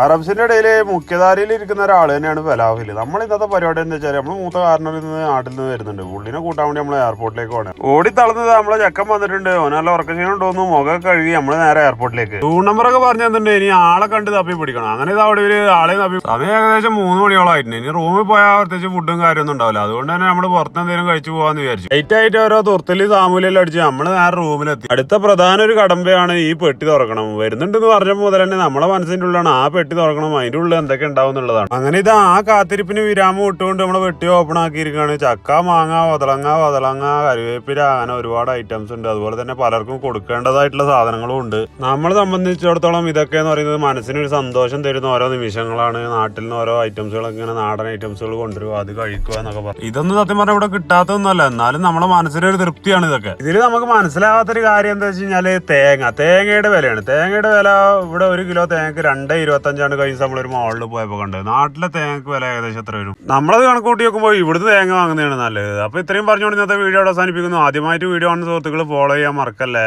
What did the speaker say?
അറബ്സിന്റെ ഇടയിൽ മുഖ്യധാരയിൽ ഇരിക്കുന്ന ഒരാൾ തന്നെയാണ് ഫലാഫിൽ. നമ്മൾ ഇന്നത്തെ പരിപാടി എന്താ വെച്ചാൽ നമ്മൾ മൂത്ത കാരണവരിൽ നിന്ന് നാട്ടിൽ നിന്ന് വരുന്നുണ്ട്. പുള്ളിനെ കൂട്ടാൻ വേണ്ടി നമ്മൾ എയർപോർട്ടിലേക്ക് പോകണം. ഓടി തളർന്നത് നമ്മളെ ചെക്കൻ വന്നിട്ടുണ്ട്. ഓനല്ല ഉറക്കശീനുണ്ടോന്നു മുഖം കഴുകി നമ്മൾ നേരെ എയർപോർട്ടിലേക്ക്. റൂം നമ്പറൊക്കെ പറഞ്ഞു തന്നിട്ടുണ്ട്. ഇനി ആളെ കണ്ട് തപ്പി പിടിക്കണം. അങ്ങനെ ഇത് അവിടെ ഒരു ആളെ തപ്പി സമയം ഏകദേശം 3 മണിയോളമായിട്ടുണ്ട്. ഇനി റൂമിൽ പോയാൽ പ്രത്യേകിച്ച് ഫുഡും കാര്യമൊന്നും ഉണ്ടാവില്ല. അതുകൊണ്ട് തന്നെ നമ്മൾ പുറത്തെന്തെങ്കിലും കഴിച്ചു പോകാന്ന് വിചാരിച്ചു. ലൈറ്റ് ആയിട്ട് ഓരോ തുറത്തല് താമൂലെല്ലാം അടിച്ച് നമ്മൾ നേരെ റൂമിലെത്തി. അടുത്ത പ്രധാന ഒരു കടമ്പയാണ് ഈ പെട്ടി തുറക്കണം. വരുന്നുണ്ടെന്ന് പറഞ്ഞ മുതൽ തന്നെ നമ്മളെ മനസ്സിന്റെ ഉള്ളിലാണ് ആ പെട്ടി തുറക്കണം, അതിന്റെ ഉള്ളിൽ എന്തൊക്കെ ഉണ്ടാവും എന്നുള്ളതാണ്. അങ്ങനെ ഇത് ആ കാത്തിരിപ്പിന് വിരാമം ഇട്ടുകൊണ്ട് നമ്മള് വെട്ടി ഓപ്പൺ ആക്കിയിരിക്കുകയാണ്. ചക്ക, മാങ്ങ, വതളങ്ങ, കരുവേപ്പില, അങ്ങനെ ഒരുപാട് ഐറ്റംസ് ഉണ്ട്. അതുപോലെ തന്നെ പലർക്കും കൊടുക്കേണ്ടതായിട്ടുള്ള സാധനങ്ങളും ഉണ്ട്. നമ്മളെ സംബന്ധിച്ചിടത്തോളം ഇതൊക്കെ എന്ന് പറയുന്നത് മനസ്സിനൊരു സന്തോഷം തരുന്ന ഓരോ നിമിഷങ്ങളാണ്. നാട്ടിൽ നിന്ന് ഓരോ ഐറ്റംസുകൾ ഇങ്ങനെ നാടൻ ഐറ്റംസുകൾ കൊണ്ടുവരിക, അത് കഴിക്കുക എന്നൊക്കെ പറഞ്ഞു. ഇതൊന്നും സത്യം പറഞ്ഞാൽ ഇവിടെ കിട്ടാത്തതൊന്നുമല്ല, എന്നാലും നമ്മളെ മനസ്സിനൊരു തൃപ്തിയാണ് ഇതൊക്കെ. ഇതിൽ നമുക്ക് മനസ്സിലാവാത്തൊരു കാര്യം എന്താ വെച്ച് കഴിഞ്ഞാല് തേങ്ങയുടെ വിലയാണ്. തേങ്ങയുടെ വില ഇവിടെ 1 കിലോ തേങ്ങക്ക് 2.25 കഴിഞ്ഞ നമ്മളൊരു മോളിൽ പോയപ്പോൾ കണ്ടത്. നാട്ടിലെ തേങ്ങക്ക് വില ഏകദേശം എത്ര വരും? നമ്മളത് കണക്കൂട്ടി നോക്കുമ്പോൾ ഇവിടുത്തെ തേങ്ങ വാങ്ങുന്നതാണ് നല്ലത്. അപ്പൊ ഇത്രയും പറഞ്ഞുകൊണ്ട് ഇന്നത്തെ വീഡിയോ അവസാനിപ്പിക്കുന്നു. ആദ്യമായിട്ട് വീഡിയോ കാണുന്ന സുഹൃത്തുക്കൾ ഫോളോ ചെയ്യാൻ മറക്കല്ലേ.